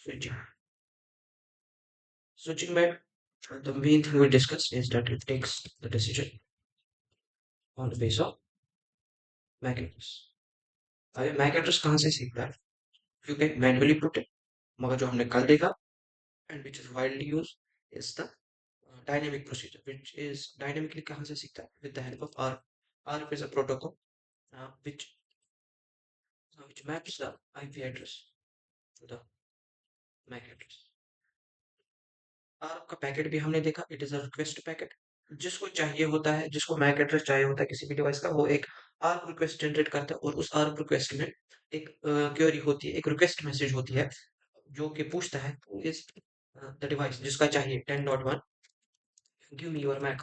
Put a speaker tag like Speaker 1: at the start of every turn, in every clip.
Speaker 1: Switching. Switching map, the main thing we discussed is that it takes the decision on the basis of MAC address. अब ये MAC address कहाँ से सीखता है? You can manually put it, मगर जो हमने कल देखा and which is widely used is the dynamic procedure, which is dynamically कहाँ से सीखता है? With the help of RF. RF is a protocol which maps the IP address to the MAC address. आपका पैकेट भी हमने देखा, it is a request packet. जिसको चाहिए होता है, जिसको मैक एड्रेस चाहिए होता है किसी भी डिवाइस का, वो एक आर्क रिक्वेस्ट जनरेट करता है और उस आर्क रिक्वेस्ट में एक क्वेरी होती है, एक रिक्वेस्ट मैसेज होती है जो कि पूछता है इस द डिवाइस जिसका चाहिए 10.1 गिव मी योर मैक।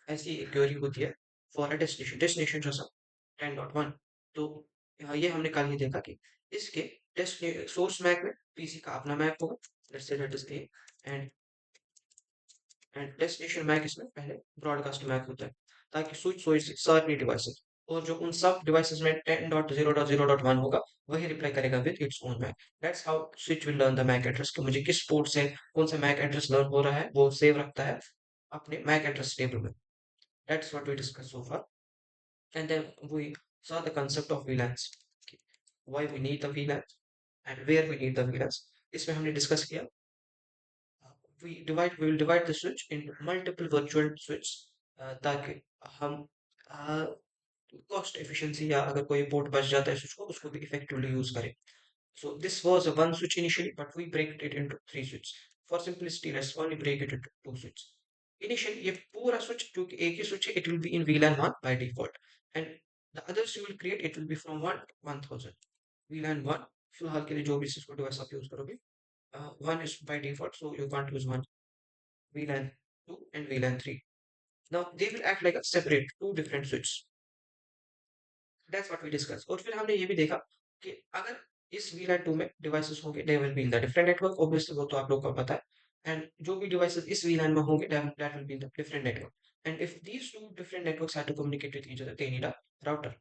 Speaker 1: ऐसी एक क्वेरी होती है फॉर अ डेस्टिनेशन, डेस्टिनेशन जो सब 10.1। तो ये हमने कल ही देखा कि इसके सोर्स मैक में पीसी का अपना मैक होगा, let's say that is a, and destination MAC इसमें पहले ब्रॉडकास्ट मैक होता है ताकि स्विच स्विच सारी डिवाइसेस, और जो उन सब डिवाइसेस में 10.0.0.1 होगा वही रिप्लाई करेगा with its own MAC. That's how switch will learn the MAC address कि मुझे किस पोर्ट से कौन सा मैक एड्रेस लर्न हो रहा है, वो सेव रखता है अपने मैक एड्रेस टेबल में। That's what we discuss so far, and then we saw the concept of VLANs, why we need the VLANs and where we need the VLANs। इसमें हमने डिस्कस किया we will divide the switch into multiple virtual switches, ताकि हम cost efficiency या अगर कोई port बच जाता है स्विच को उसको भी इफेक्टिवली यूज करें। So this was a one switch initially, but we break it into three switches for simplicity। let's only break it into two switches initially। ये पूरा switch क्योंकि एक ही switch है, it will be in VLAN 1 by default, and the others you will create it will be from 1 to 1000। VLAN 1 फिलहाल के लिए जो भी सिस्को डिवाइस आप यूज करोगे, 1 is by default, so you can't use 1। VLAN 2 and VLAN 3, now they will act like a separate two different switches। That's what we discuss. और फिर हमने ये भी देखा कि अगर इस VLAN 2 में डिवाइसेस होंगे दे will be in the different network, obviously वो तो आप लोगों को पता है। एंड जो भी डिवाइसेस इस VLAN में होंगे that will be in the different network, and if these two different networks have to communicate with each other they need a router.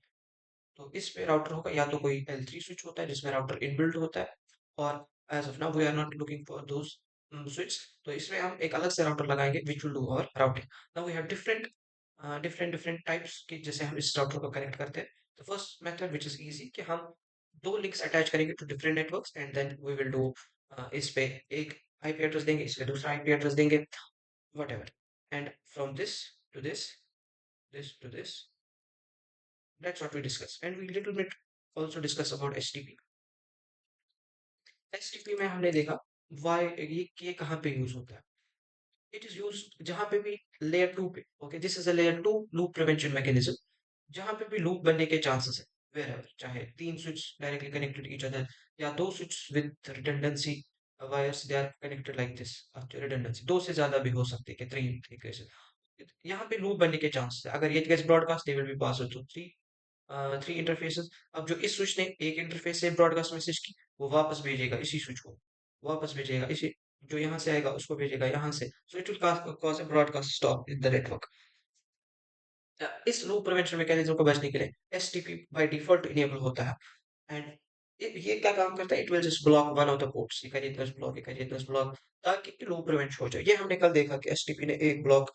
Speaker 1: तो इस पे राउटर होगा, या तो कोई L3 स्विच होता है जिसमें राउटर इनबिल्ट होता है, और as of now we are not looking for those switch, तो इसमें हम एक अलग से राउटर लगाएंगे which will do our routing. Now we have different different types के जैसे हम इस राउटर को कनेक्ट करते हैं। तो first method which is easy कि हम दो लिंक्स अटैच करेंगे to different networks, and then we will do इस पे एक आईपी एड्रेस देंगे, इस पे दूसरा आईपी एड्रेस देंगे, whatever, and from this to this to this, that's what we discuss, and we little bit also discuss about HTTP। HTTP में हमने देखा वाई ये कहाँ पे यूज होता है। इट इज यूज जहां पे भी लेयर टू पे, okay this is a layer two loop prevention mechanism, जहां पे भी लूप बनने के चांसेस है वेयर, चाहे तीन switch directly connected each other या दो switch with redundancy wires they are connected like this. Redundancy दो से ज्यादा भी हो सकती है, थ्री तरीके से यहाँ पे लूप बनने के चांसेस है। अगर ये gets broadcast they will be pass through three interfaces. अब जो इस स्विच ने एक इंटरफेस से ब्रॉडकास्ट मैसेज की, वो वापस भेजेगा इसी स्विच को, वापस भेजेगा इसी, जो यहाँ से आएगा उसको भेजेगा यहाँ से, so it will cause a broadcast stop in the network. इस लूप प्रिवेंशन मैकेनिज्म को बचने के लिए एसटीपी बाय डिफॉल्ट इनेबल होता है, एंड ये क्या काम करता है, it will just block one of the ports, ये करिए प्लस ब्लॉक, ये करिए प्लस ब्लॉक, ताकि लूप प्रिवेंट हो जाए। ये हमने कल देखा कि एसटीपी ने एक ब्लॉक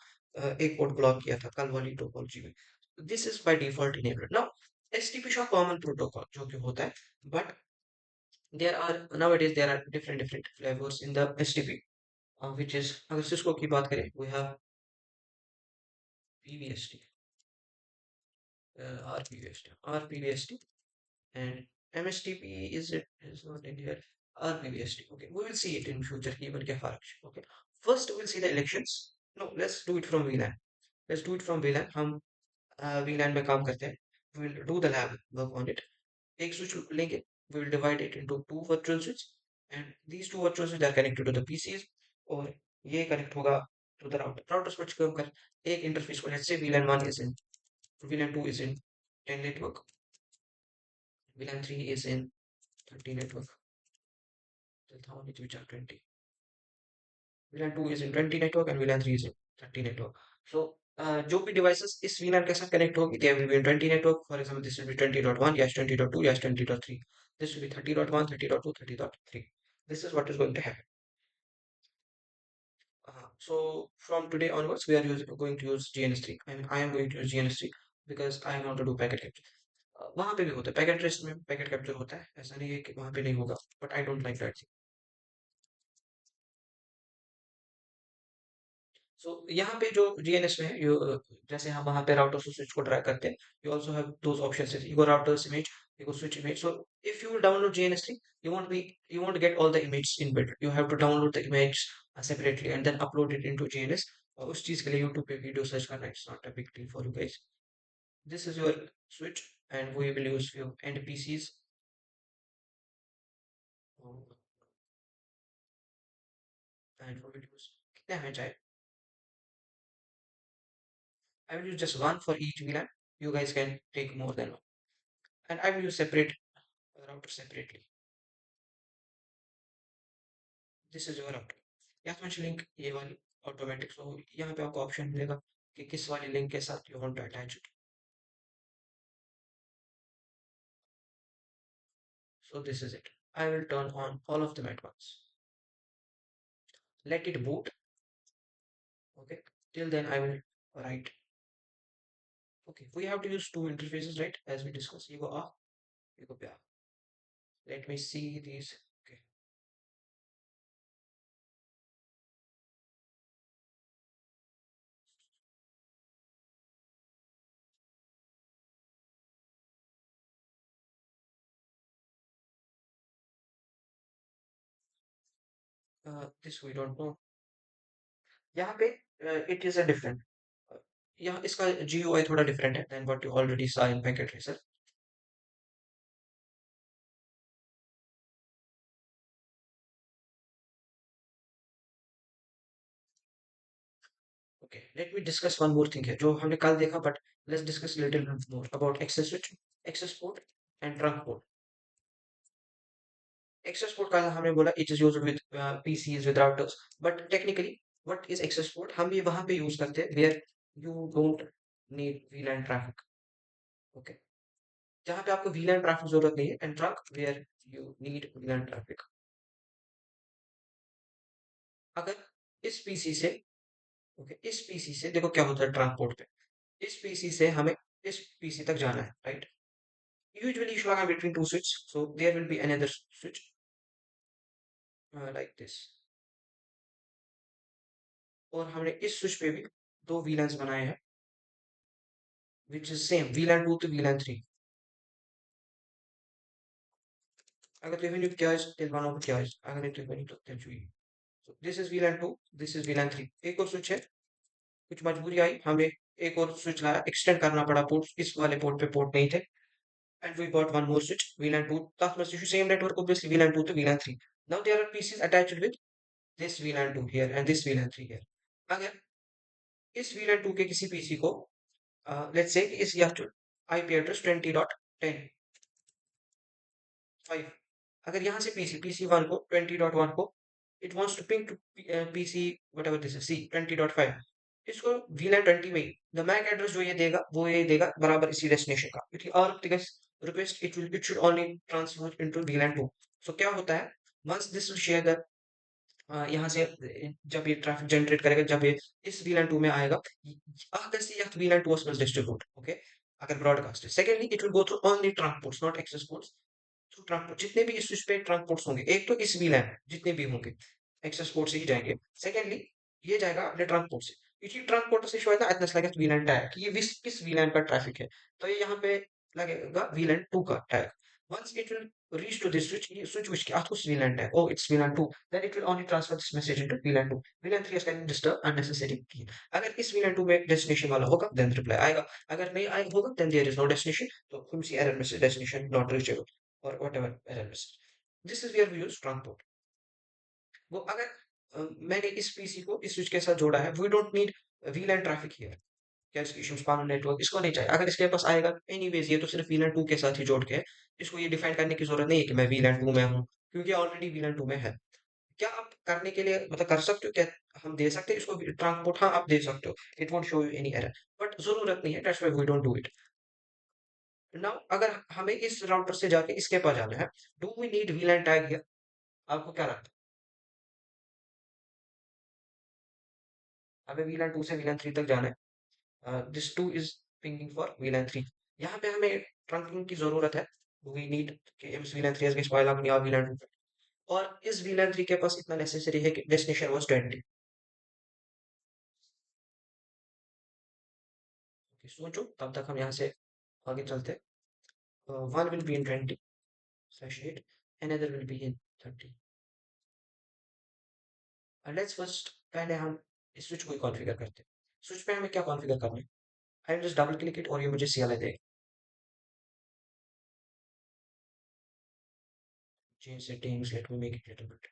Speaker 1: एक पोर्ट ब्लॉक किया था कल वाली टोपोलॉजी में। This is by default enabled. Now STP show common protocol जो कि होता है, but there are nowadays there are different flavors in the STP, which is अगर सिस्को की बात करें we have PVST, RPVST, and MSTP is not in here, RPVST। Okay, we will see it in future कि इनमें क्या फर्क है। Okay, first we will see the elections। No, let's do it from VLAN। Let's do it from VLAN। हम VLAN में काम करते हैं, we will do the lab work on it। एक switch लेंगे, we will divide it into two virtual switches, and these two virtual switches are connected to the PCs, और ये connect होगा to the router। router switch को हम कर एक interface को, let's say VLAN 1 is in, VLAN 2 is in 10 network, VLAN 3 is in 30 network, how many which are 20, VLAN 2 is in 20 network and VLAN 3 is in 30 network। So जो भी devices इस VLAN के साथ connect होगी they will be in 20 network। For example, this will be 20.1, yes 20.2, yes 20.3, this will be 30.1, 30.2, 30.3। This is what is going to happen. So from today onwards, we are going to use GNS3. And I am going to use GNS3 because I want to do packet capture. वहां पे भी होता है packet trace में packet capture होता है, ऐसा नहीं है कि वहां पे नहीं होगा, but I don't like that. So यहाँ पे जो जीएनएस में है जैसे हम वहाँ पे राउटर से स्विच को ड्रैग करते हैं, you also have those options, you go routers image, you go switch image. So if you download GNS3, you won't get all the images inbuilt, you have to download the image separately and then upload it into GNS। और उस चीज के लिए YouTube पे video search करना, it's not a big deal for you guys. This is your switch and we will use few end PCs। and we will use कितने हमें चाहिए, I will use just one for each VLAN, you guys can take more than one, and I will use separate router separately। This is your router। यहाँ पे link ये वाली automatic, सो यहाँ पे आपको ऑप्शन मिलेगा कि किस वाली लिंक के साथ you want to attach it. So this is it. I will turn on all of them at once, let it boot। Okay, till then I will write। Okay, we have to use two interfaces, right, as we discussed, you go up, you go back। Let me see these। Okay, this we don't know। यहाँ पे it is a different, यहाँ इसका GUI थोड़ा different है than what you already saw in Packet Tracer। Okay, let me discuss one more thing here जो हमने कल देखा, but let's discuss little bit more about access switch, access port and trunk port। Access port का हमने बोला it is used with PCs with routers, but technically what is access port, हम ये वहां पे use करते हैं where you don't need VLAN traffic। Okay, जहाँ पे आपको VLAN traffic जरूरत नहीं है, and trunk where you need VLAN traffic। अगर इस पीसी से, ओके, इस पीसी से देखो क्या होता है ट्रंक पोर्ट पे, इस पीसी से हमें इस पीसी तक जाना है, right. Usually you should have between two switch, so there will be another switch like this। और हमने इस स्विच पे भी दो VLANs बनाए हैं, which is same VLAN 2 to VLAN 3। अगर तो इवन क्या टिल वन ऑफ क्या अगर तो इवन तो till three. so this is VLAN 2, this is VLAN 3। एक और स्विच है, कुछ मजबूरी आई हमें एक और स्विच लाया, एक्सटेंड करना पड़ा पोर्ट, इस वाले पोर्ट पे पोर्ट नहीं थे, and we got one more switch VLAN 2। that must issue same network obviously VLAN 2 to VLAN 3। now there are PCs attached with this VLAN 2 here and this VLAN 3 here। अगर इस VLAN 2 के किसी PC को let's say इस या IP address 20.10.5, अगर यहाँ से पीसी वन को 20.1 को it wants to ping to PC whatever this C 20.5, इसको VLAN 20 में द मैक एड्रेस जो ये देगा वो ये देगा बराबर इसी डेस्टिनेशन का, क्योंकि और request it should only transfer into VLAN 2। सो क्या होता है, once this will share the यहाँ से जब ये ट्रैफिक जनरेट करेगा, जब ये इस VLAN 2 में आएगा, अगर से यह VLAN 2 must distribute, okay, अगर ब्रॉडकास्ट है। Secondly it will go through only trunk ports not access ports. Through trunk port जितने भी इस स्विच पे ट्रंक पोर्ट्स होंगे, एक तो इस VLAN जितने भी होंगे एक्सेस पोर्ट से ही जाएंगे, सेकेंडली ये जाएगा अपने ट्रंक पोर्ट से, क्योंकि ट्रंक पोर्ट से शायद इतना लगे VLAN टैग कि ये किस VLAN का ट्रैफिक है, तो ये यहाँ पे लगेगा VLAN 2 का tag. once it will reach to this switch, ये switch which क्या उसको VLAN tag, oh it's VLAN 2, then it will only transfer this message into VLAN 2। VLAN 3 is getting disturbed unnecessary key। अगर इस VLAN 2 में destination वाला होगा then reply आएगा, अगर नहीं आएगा होगा then there is no destination, तो हम सी error message destination not reachable or whatever error message। this is where we use trunk port। वो अगर मैंने इस पीसी को इस स्विच के साथ जोड़ा है, we don't need VLAN traffic here, कैस्केशन स्पान नेटवर्क इसको नहीं चाहिए, अगर इसके पास आएगा एनीवेज ये तो सिर्फ VLAN 2 के साथ ही जोड़ के है, इसको ये डिफाइन करने की जरूरत नहीं है कि मैं VLAN 2 में हूँ, क्योंकि ऑलरेडी VLAN 2 में है। क्या आप करने के लिए मतलब कर सकते हो क्या, हम दे सकते हैं इसको ट्रांसपोर्ट, हाँ आप दे सकते हो, it won't show you any error, but जरूरत नहीं है, that's why we don't do it. Now अगर हमें इस राउटर से जाके इसके पास जाना है, do we need VLAN tag here, आपको क्या लगता है हमें VLAN 2 से VLAN 3 तक जाना है this two is pinging for VLAN 3 यहाँ पे हमें ट्रंकिंग की जरूरत है वी नीड कि इस VLAN 3 is spoil up VLAN 2 और इस VLAN 3 के पास इतना नेसेसरी है कि डेस्टिनेशन वाज 20 ओके सोचो तब तक हम यहाँ से आगे चलते one will be in 20/8 another will be in 30 let's first पहले हम इस स्विच को कॉन्फ़िगर करते हैं स्विच पे हमें क्या कॉन्फ़िगर करना है I just double click it और ये मुझे CLI देगा change settings let me make it little bit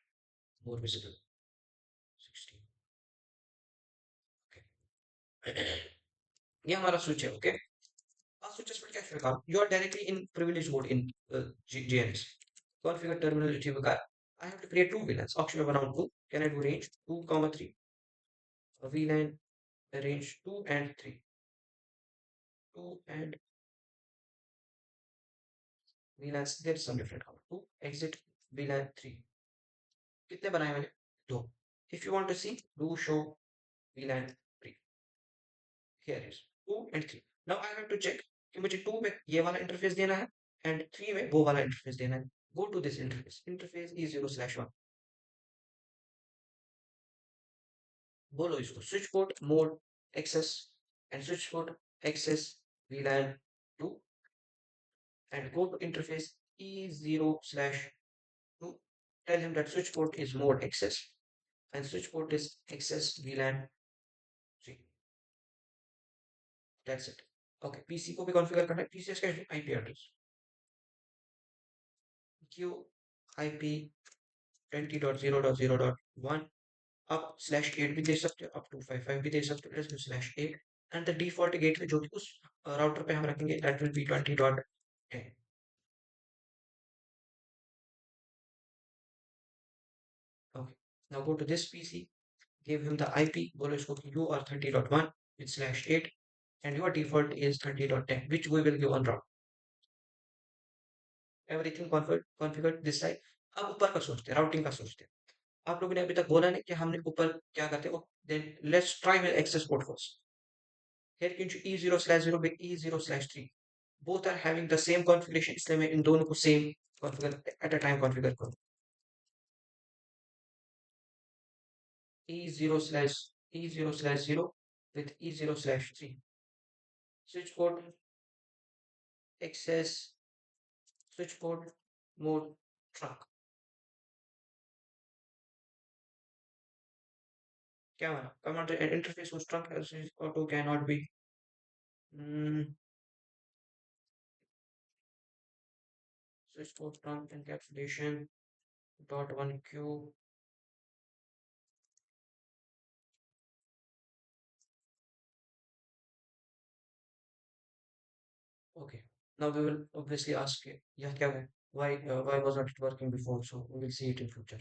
Speaker 1: more visible 16 okay ये हमारा स्विच है ओके अब स्विचेस पर क्या काम you are directly in privilege mode in GNS configure terminal retrieval guy I have to create two VLANs option one out 2 can I do range 2 comma 3 VLAN range 2 and 3 2 and VLANs there is some different count 2 exit VLAN 3 कितने बनाए मैंने दो if you want to see do show VLAN 3 here is 2 and 3 now I have to check कि मुझे 2 में ये वाला interface देना है एंड 3 में वो वाला इंटरफेस देना है go to this interface interface E0/1 बोलो इसको switch port mode access and switch port access VLAN 2 and go to interface E0/2 tell him that switch port is mode access and switch port is access VLAN 3 that's it okay PC को भी configure करना है PC का IP address q IP 20.0.0.1 आप /8 भी दे सकते हो up to 55 भी दे सकते हो /8 एंड द डिफॉल्ट गेटवे जो कि उस राउटर पे हम रखेंगे that will B 20.10 okay now go to this PC give him the IP बोलो इसको कि you are 30.1 with /8 and your default is 30.10 which we will give on route everything configured this side अब ऊपर का सोचते हैं राउटिंग का सोचते हैं आप लोगों ने अभी तक बोला नहीं कि हमने ऊपर क्या करते हैं then let's try with access port first here into E0/0 with E0/3 both are having the same configuration इसलिए मैं इन दोनों को same configure at a time configure करूँ E0/0 with E0/3 switch port access switch port mode trunk क्या हुआ command interface was trunk as auto cannot be mm, switch port trunk encapsulation dot one q okay now we will obviously ask yeah क्या है why was not it working before so we will see it in future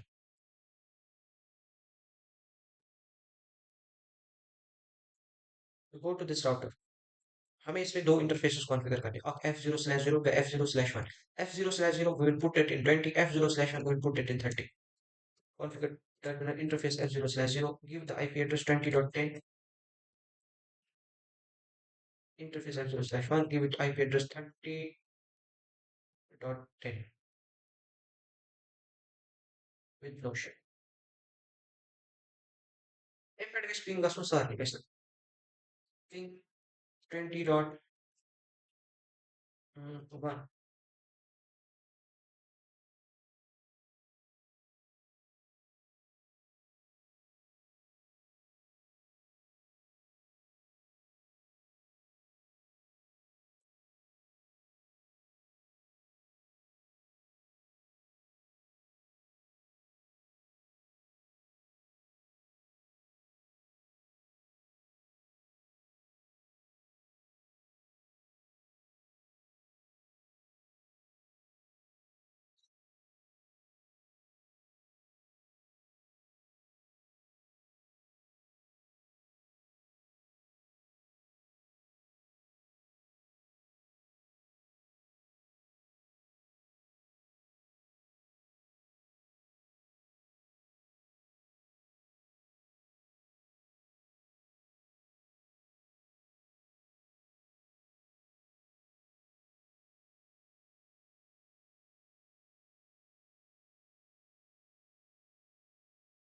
Speaker 1: we go to this router हमें इसमें दो interfaces configure करने हैं F0/0 पे F0/1 F0/0 we will put it in 20 F0/1 we will put it in 30 configure terminal interface F0/0 give the IP address 20.10 interface F0/1 give it IP address 30.10 with no shit IP address ping asmo sarni besa ping 20.1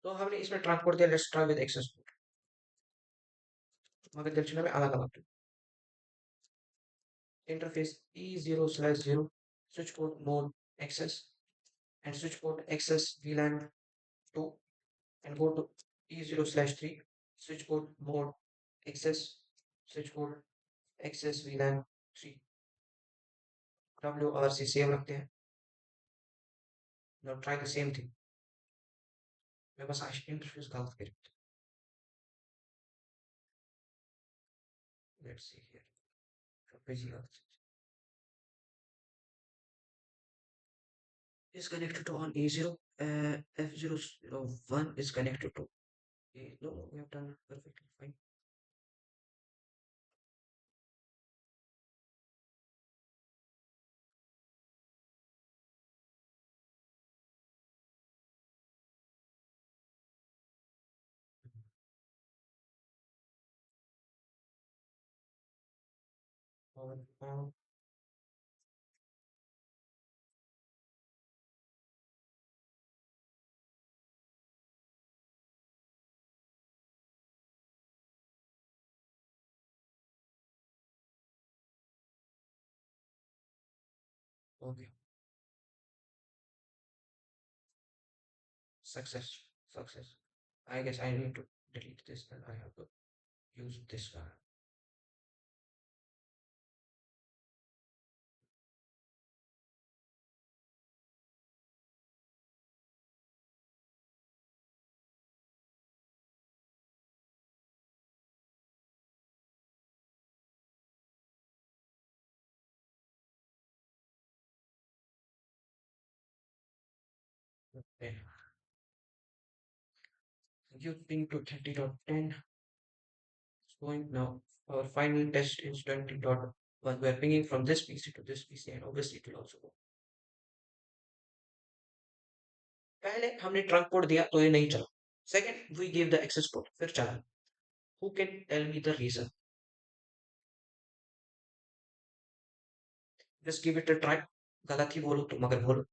Speaker 1: तो हमने इसमें transport दिया, let's try with access port. मगर दिलचस्प में अलग अलग interface E0/0 switch port mode access and switch port access VLAN 2 and go to E0/3 switch port mode access switch port access VLAN 3 WRC same रखते हैं। now try the same thing। मैं बस आज इंटरफेस गलत कर, let's see here physical is connected to on E0 F001 is connected to no, we have done perfectly fine। और हो गया success success। I guess I need to delete this and I have to use this one। Okay, give ping to 30.10 it's going now। Our final test is 20.1, we are pinging from this PC to this PC and obviously it will also go। पहले हमने trunk port दिया तो ये नहीं चला, second we give the access port फिर चला। Who can tell me the reason? Just give it a try. गलत ही बोलो तो मगर बोलो।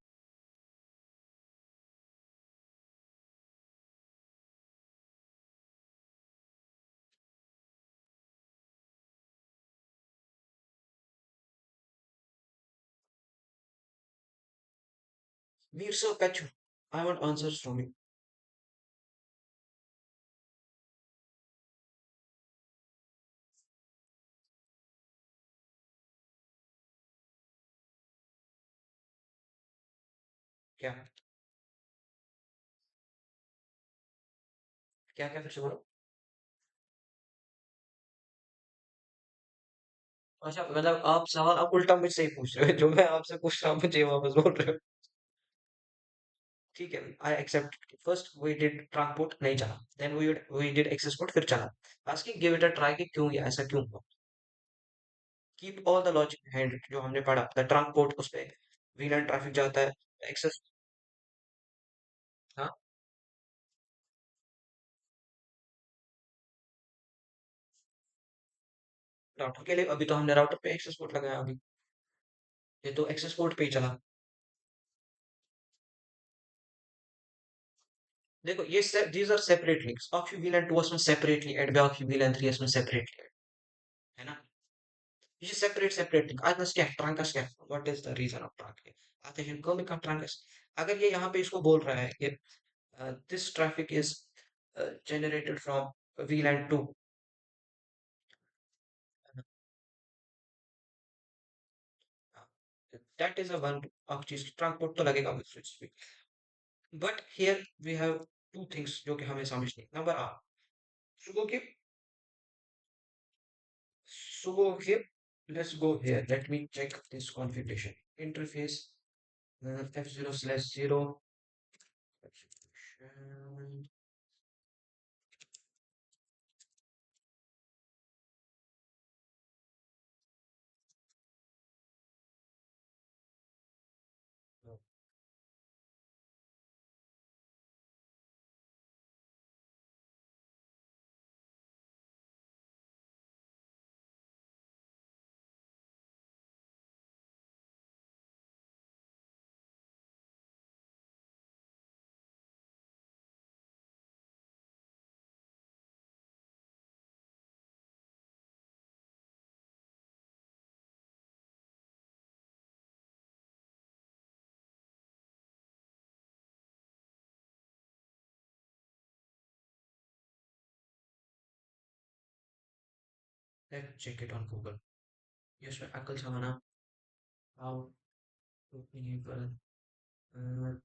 Speaker 1: मीर सो कच्चू, I want answers from you. क्या क्या क्या फिर से बोलो। अच्छा मतलब आप सवाल आप उल्टा मुझसे ही पूछ रहे हो, जो मैं आपसे पूछ रहा हूँ मुझे वापस बोल रहे हो। ठीक है, I accept. First we did transport नहीं चला, then we did access port फिर चला। Asking give it a try कि क्यों या ऐसा क्यों हुआ। Keep all the logic behind it, जो हमने पढ़ा द ट्रांसपोर्ट उस पे वीलन ट्रैफिक जाता है, एक्सेस। हाँ, राउटर के लिए अभी तो हमने राउटर पे एक्सेस पोर्ट लगाया अभी, ये तो एक्सेस पोर्ट पे ही चला। देखो ये these are separate links, access VLAN 2 में separately add by access VLAN 3 में सेपरेटली, है ना? ये सेपरेट लिंक आज क्या ट्रांकस क्या, what is the reason of trunk? आते हैं कमिक ऑफ ट्रांकस। अगर ये यहाँ पे इसको बोल रहा है कि this traffic is generated from VLAN 2, that is a one of चीज ट्रांसपोर्ट तो लगेगा with switch speed। but here we have two things जो कि हमें समझनी। नंबर आ सुबह के सुबह के let's go here, let me check this configuration interface F0/0 Let's check it on Google. ये उसमें अक्ल समझना, how to enable uh,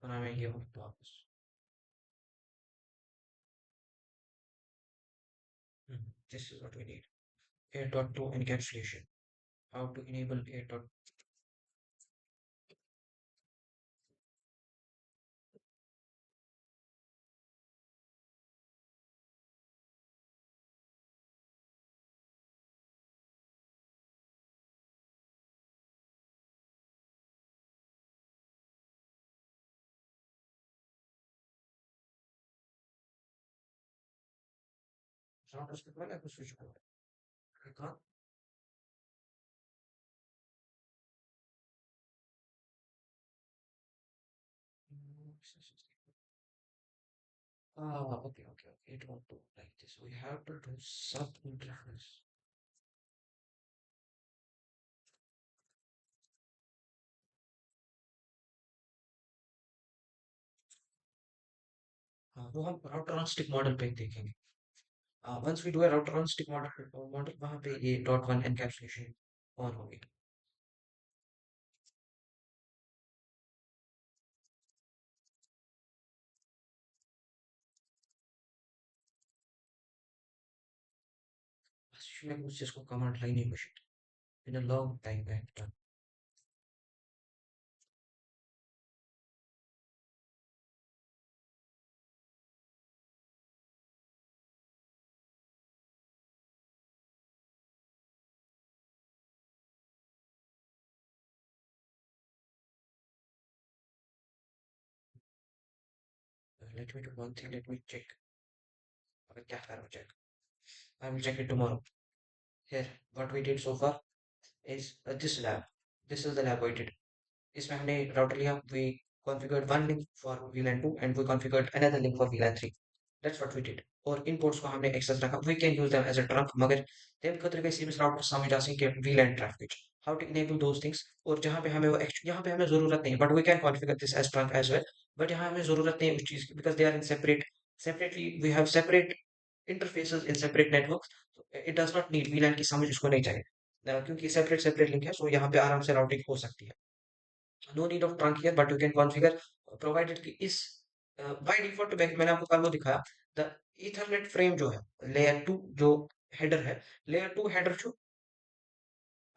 Speaker 1: बनाएंगे हम वापस। This is what we need. 8.2 encapsulation. How to enable 8. Routers के पहले आपको switch board. Click on. Okay. It won't do like this. We have to do sub interface. हाँ, वो हम राउटर ऑन स्टिक मॉडल पे देखेंगे। Once we do a router on stick model वहाँ पे ये डॉट वन एनकैप्सुलेशन ऑन होगी। बस इसमें कुछ जिसको command line he machine in a long time I have done. Let me do one thing. Let me check. अबे क्या कर रहा हूँ check? I will check it tomorrow. Here, what we did so far is this lab. This is the lab we did. इसमें हमने router लिया, we configured one link for VLAN 2 and we configured another link for VLAN 3. That's what we did. और inputs को हमने access रखा. We can use them as a trunk मगर then खतरे के सीमित राउटर समझ आ सके VLAN traffic. How to enable those things और जहाँ पे हमें वो यहाँ पे हमें ज़रूरत नहीं है but we can configure this as trunk as well. But यहाँ हमें ज़रूरत नहीं है उस चीज़ की because they are in separately we have separate interfaces in separate networks. So it does not need VLAN की समझ उसको नहीं चाहिए. क्योंकि separate लिंक है so यहाँ पे आराम से राउटिंग हो सकती है. No need of trunk here but you can configure provided कि इस by default मैंने आपको कल वो दिखाया the ethernet frame जो है layer 2 जो header है layer 2 header जो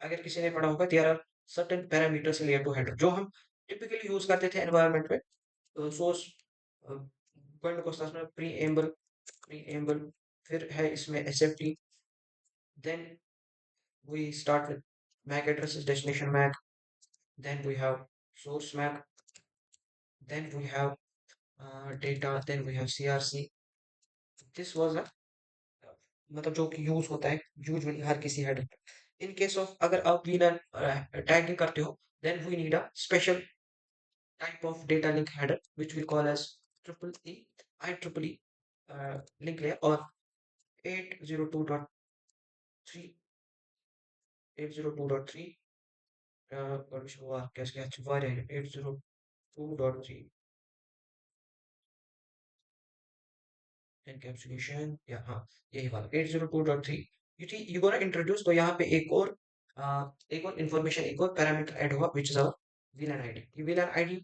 Speaker 1: अगर किसी ने पढ़ा होगा there are certain parameters in layer 2 header जो हम typically यूज करते थे environment में source पॉइंट को साथ में preamble फिर है इसमें SFT then we start with MAC addresses destination MAC then we have source MAC then we have data then we have CRC this was a मतलब जो कि यूज होता है यूजुअली हर किसी हेडर पे इन केस ऑफ अगर आप वीलैन tagging करते हो then we need a special type of data link header which we call as triple E I triple E link layer और 802.3 802.3 और शुरुआत कैसे अच्छी वारियर 802.3 एनकैप्सुलेशन या हाँ यही वाला 802.3 यू गोना इंट्रोड्यूस तो यहाँ पे एक और इंफॉर्मेशन एक और पैरामीटर ऐड हुआ which is our VLAN ID ये VLAN ID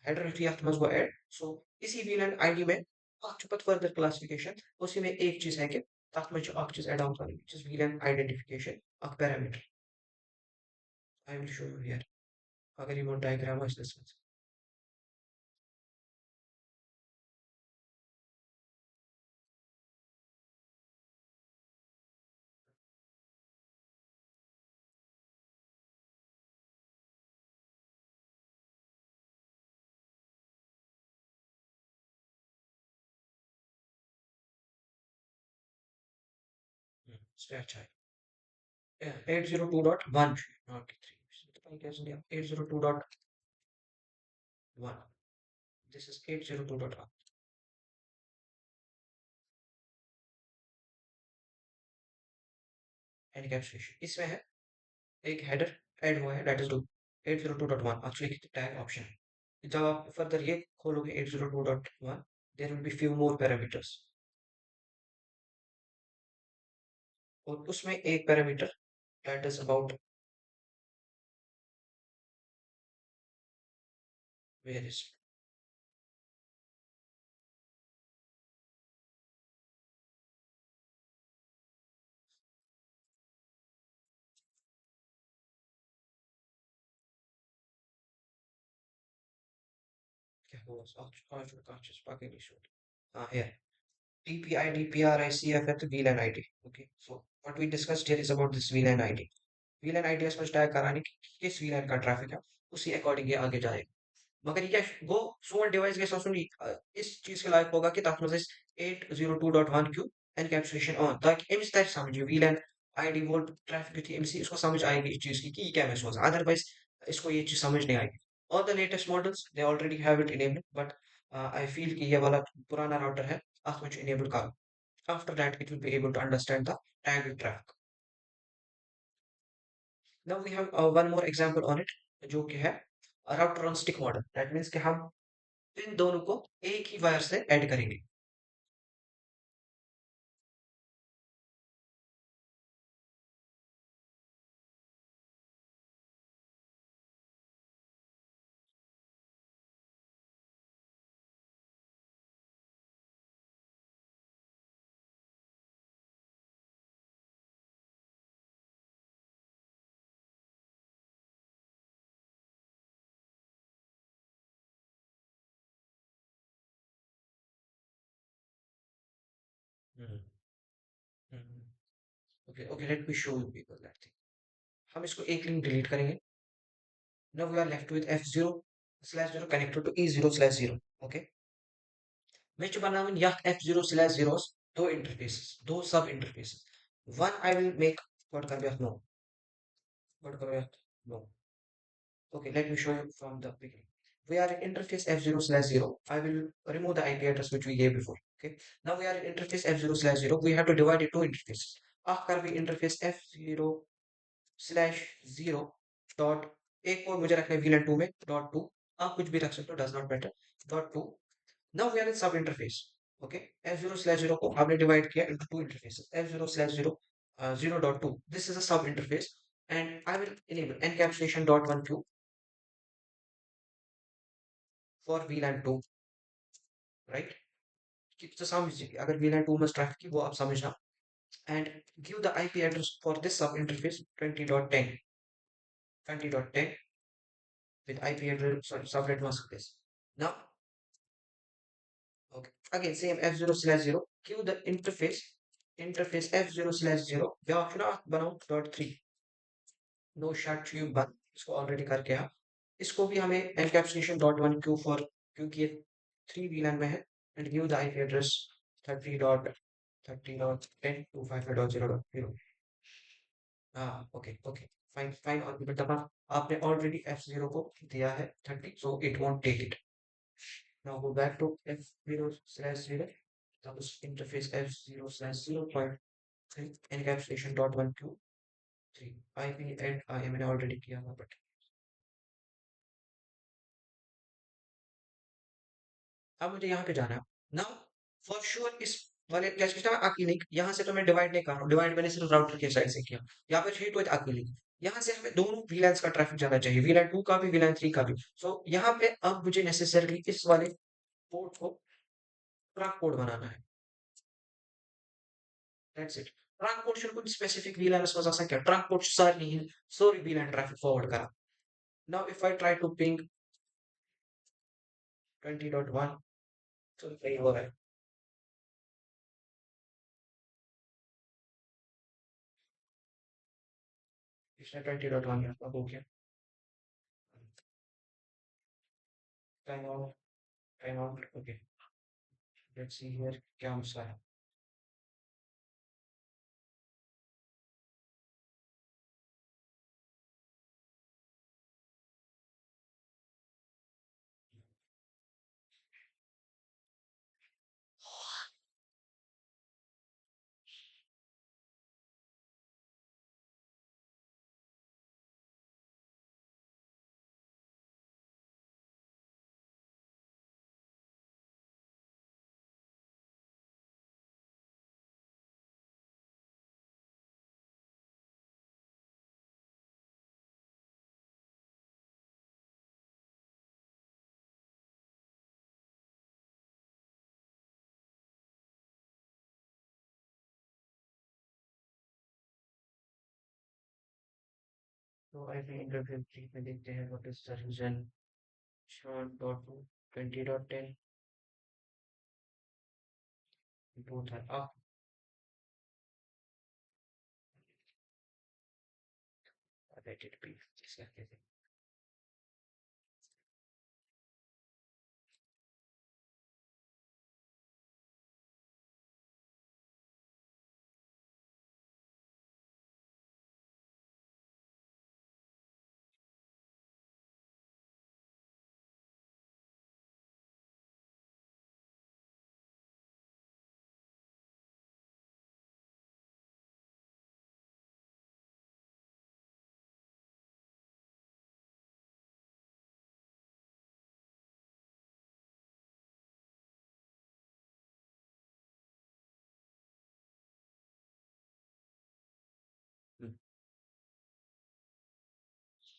Speaker 1: header react must go add सो इसी VLAN आईडी में अक्चुपत फर्दर क्लासिफिकेशन उसी में एक चीज है कि तथ में जो अक चीज ऐड ऑन करें व्हिच इज VLAN आइडेंटिफिकेशन अक parameter I will show you here अगर ये डायग्राम है इसमें इससे अच्छा है 802.1 नॉट 3 कैसे लिया 802.1 दिस इज 802.1 एनकैप्सुलेशन इसमें है एक हेडर ऐड हुआ है that is 802.1 actually tag option. जब आप फर्दर ये खोलोगे 802.1 there will be few more parameters और उसमें एक parameter that is about where is क्या हुआ आज कांच fucking issue here DPI DPR ICF at the VLAN ID okay so what we discussed here is about this VLAN ID VLAN ID इसमें tag कराने की किस VLAN का traffic है उसी अकॉर्डिंग ये आगे जाएगा मगर ये वो फोन डिवाइस के हिसाब से नहीं इस चीज के लायक होगा कि तक मतलब 802.1 क्यू एनकैप्सुलेशन ऑन ताकि एम्स तक समझिए वीलन आईडी वो ट्रैफिक थी एमसी उसको समझ आएगी इस चीज की कि ये क्या महसूस है अदरवाइज इसको ये चीज समझ नहीं आएगी all the latest models they already have it enabled but I feel कि ये वाला पुराना राउटर है आप मुझे इनेबल करो after that it will be able to understand the tag traffic now we have one more example on it जो कि है router on stick model that means कि हम इन दोनों को एक ही वायर से ऐड करेंगे hmm okay okay let me show you people that thing हम इसको एक लिंक डिलीट करेंगे now we are left with f0/0 connected to e0/0 okay which बनावन या f0/0 दो इंटरफेसेस दो sub interfaces one I will make what कर नो व्हाट कर नो okay let me show you from the beginning we are in interface f0/0 I will remove the IP address which we gave before okay now we are in interface f0/0 we have to divide it two interfaces after we interface f0/0 dot एक और मुझे रखना है VLAN 2 में dot to आप कुछ भी रख सकते हो does not matter dot two now we are in sub interface okay f0/0 को हमने डिवाइड किया into two interfaces f0/0 0.2 this is a sub interface and I will enable encapsulation.1q for VLAN 2 right कि तो समझिए अगर VLAN 2 में traffic की वो आप समझना and give the IP address for this sub interface 20.10 20.10 with IP address sorry subnet mask this now okay again same f0/0 give the interface f0/0 व्याख्या बनाओ .3 नो शट ट्यूब बंद इसको ऑलरेडी करके है इसको भी हमें encapsulation dot one Q for क्योंकि ये 3 VLAN में है and give the IP address 30.30.10.255.0.0 हाँ ओके ओके फाइन फाइन और बट आपने ऑलरेडी f0 को दिया है 30 so it won't take it now go back to f0/0 तब उस interface f0/0.3 encapsulation dot one Q 3 IP and I मैंने already किया था बट अब मुझे यहाँ पे जाना है नाउ फॉर श्योर इस वाले क्या आपकी लिंक यहाँ से तो मैं डिवाइड नहीं कर रहा हूँ डिवाइड मैंने सिर्फ राउटर के साइड से किया यहाँ पे हिट विद आपकी लिंक यहाँ से हमें दोनों वीलैंस का ट्रैफिक जाना चाहिए वीलैन 2 का भी वीलैन 3 का भी सो यहाँ पे अब मुझे नेसेसरली इस वाले पोर्ट को ट्रैक पोर्ट बनाना है that's it track port should be specific VLAN इसमें जा सकता है ट्रैक पोर्ट सारी सॉरी वीलैन ट्रैफिक फॉरवर्ड करा now if I try to ping 20.1 तो सही हो रहा है इसने 20.1 अब हो गया time out time out okay let's see here क्या मसला है तो आईपी इंटरफेस ट्री में देखते हैं what is the reason 7.20.10 both are up. Let it be. जिस करके से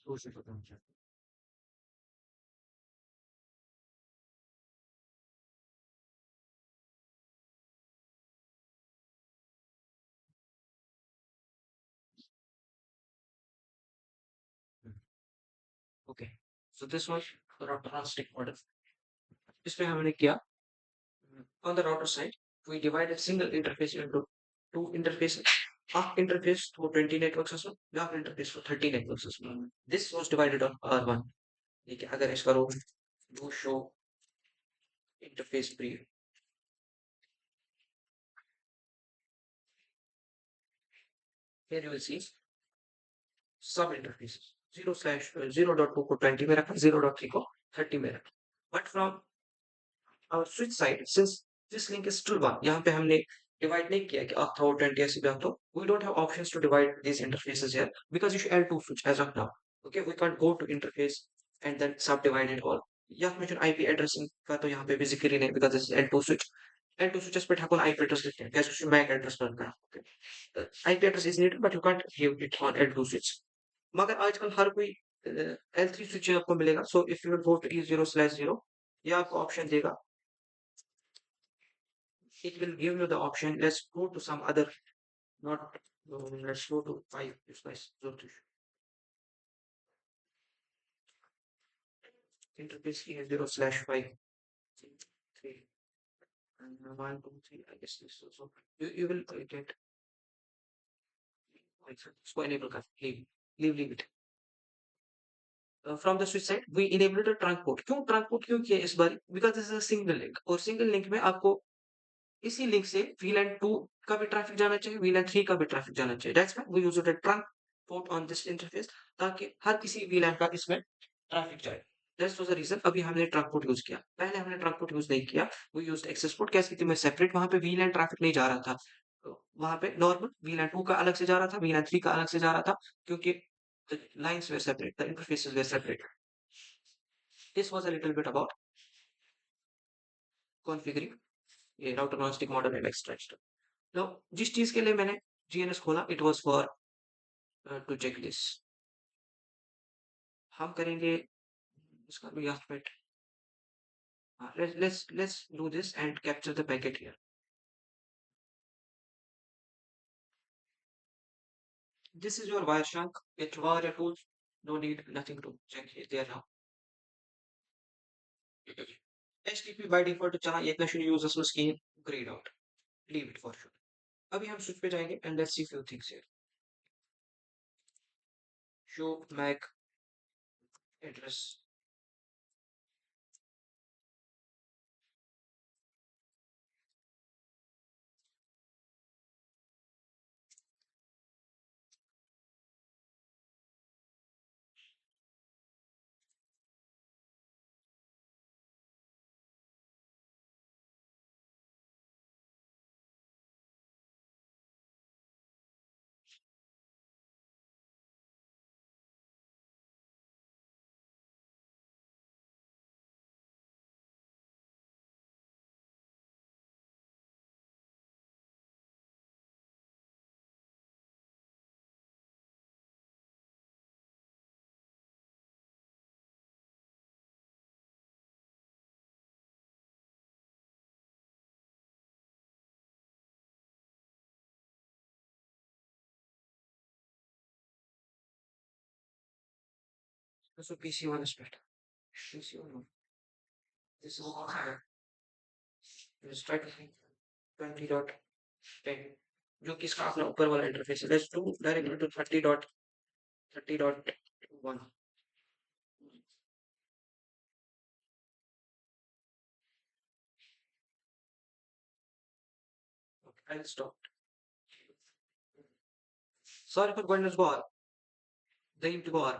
Speaker 1: दूसरे को समझा। Okay, so this was router model. इसमें हमने किया on the router side we divided single interface into two interfaces, half interface for 20 networks as well, half interface for 30 networks as well. This was divided on R1। ठीक है, अगर इसका रो do show interface brief, here you will see सब interfaces 0/0.2 को 20 में रखा, 0.3 को 30 में रखा। But from our switch side, since this link is still one, यहाँ पे हमने डिवाइड नहीं किया कि आप थो 20 ऐसे भी आप तो we don't have options to divide these interfaces here because you should L2 switch as of now। Okay, we can't go to interface and then subdivide it all। या mention IP addressing का तो यहाँ पे भी जिक्र ही नहीं because this is L2 switch। L2 switches पे Thakur IP address लिखते हैं, कैसे उसमें MAC address बनता है। Okay, the IP address is needed but you can't give it on L2 switch। मगर आजकल हर कोई L3 स्विच आपको मिलेगा। So if you go to E0/0, ये आपको ऑप्शन देगा, it will give you the option, let's go to some other, not let's go to 5, it's nice interface E0/5 3 and 1 2 3, I guess this also you will get इसको enable कर, leave it। From the switch side we enabled the trunk port. क्यों trunk port क्यों किया इस बार? Because this is a single link, और single link में आपको इसी लिंक से VLAN 2 का भी ट्रैफिक जाना चाहिए, VLAN 3 का भी ट्रैफिक जाना चाहिए। That's why we use the trunk port on this interface, ताकि हर किसी VLAN का इसमें ट्रैफिक जाए। दैट्स वाज द रीजन अभी हमने ट्रंक पोर्ट यूज किया। पहले हमने ट्रंक पोर्ट यूज नहीं किया, वी यूज्ड एक्सेस पोर्ट। कैसे कि मैं सेपरेट वहां पे VLAN ट्रैफिक नहीं जा रहा था, तो वहां पे नॉर्मल VLAN 2 का अलग से जा रहा था, VLAN 3 का अलग से जा रहा था, क्योंकि the lines were separate, the interfaces were separate। This was a little bit about configuring a router non-stick model and extra extra। Now जिस चीज के लिए मैंने GNS खोला, it was for to check this। हम करेंगे इसका भी aspect। Let's do this and capture the packet here। This is your Wireshark H-Wire tool, no need nothing to check here there now। HTTP by default चला, ये इतना शुरू users को scheme grayed out, leave it for sure। अभी हम switch पे जाएंगे and let's see few things here। show MAC address, So PC1 is better. PC1, this is let's try to think 20.10 जो कि इसका अपना ऊपर वाला इंटरफेस है let's do directly to 30.1 I'll stop sorry for going let's go on then to go on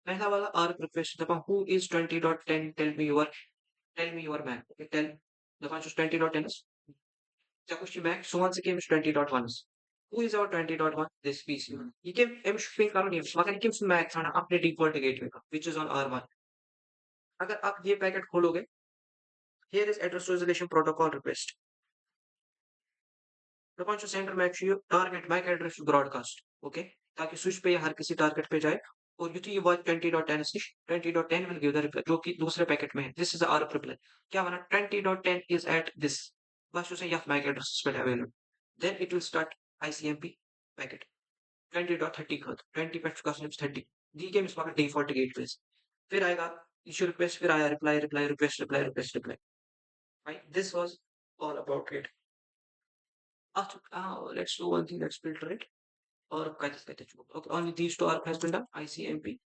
Speaker 1: पहला वाला R request the who is 20.10 tell me your man okay tell the one who's 20.10 is the question back so once again is 20.1 is who is our 20.1 this PC he came em shifting करो नहीं मगर he came max आना अपने default gateway का which is on R1 अगर आप ये packet खोलोगे here is address resolution protocol request the one who sender make sure target MAC address to broadcast okay ताकि स्विच पे या हर किसी टारगेट पे जाए और यू ये work 20.10 20.10 will give the reply जो कि दूसरे पैकेट में है this is the RF reply क्या बना 20.10 is at this बस उसे यह MAC address पे available then it will start ICMP packet 20.30 खत 20 पे चुका स्लिप्स 30 दी के इसका डिफॉल्ट गेटवेज फिर आएगा इशू रिक्वेस्ट फिर आया reply reply request reply request reply right this was all about it after let's do one thing let's filter it or okay only these two are has been done ICMP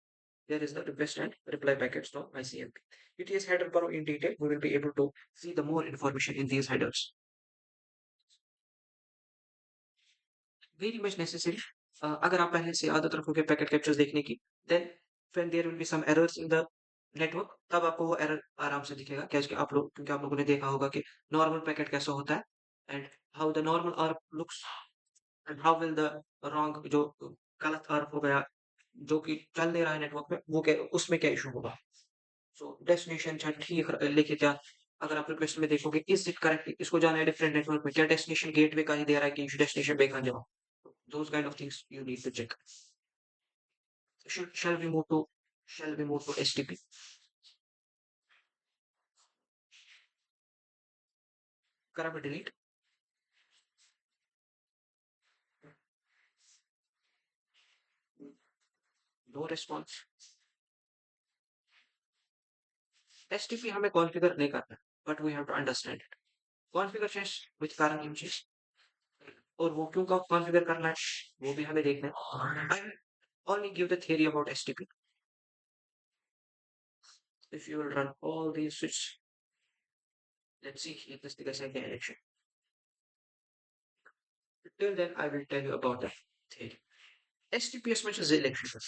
Speaker 1: there is the request and reply packets from ICMP UTS header पर in detail we will be able to see the more information in these headers very much necessary अगर आप पहले से आदत रखोगे packet captures देखने की then when there will be some errors in the network तब आपको वो एरर आराम से दिखेगा क्योंकि आप लोग क्योंकि आप लोगों ने देखा होगा कि नॉर्मल पैकेट कैसा होता है and how the normal R looks and how will the wrong जो गलत आर हो गया जो कि चल नहीं रहा है नेटवर्क में वो क्या उसमें क्या इशू होगा सो डेस्टिनेशन चाहे ठीक लेके क्या अगर आप रिक्वेस्ट में देखोगे इज इट करेक्ट इसको जाना है डिफरेंट नेटवर्क में क्या डेस्टिनेशन गेटवे का ही दे रहा है कि डेस्टिनेशन पे कहाँ जाओ those kind of things you need to check shall we move to STP करा मैं delete no response STP हमें कॉन्फ़िगर नहीं करना but we have to understand it configure change with current images और वो क्यों का कॉन्फ़िगर करना है वो भी हमें देखना है I will only give the theory about STP if you will run all these switches let's see if this is the election till then I will tell you about the theory STPS में जो election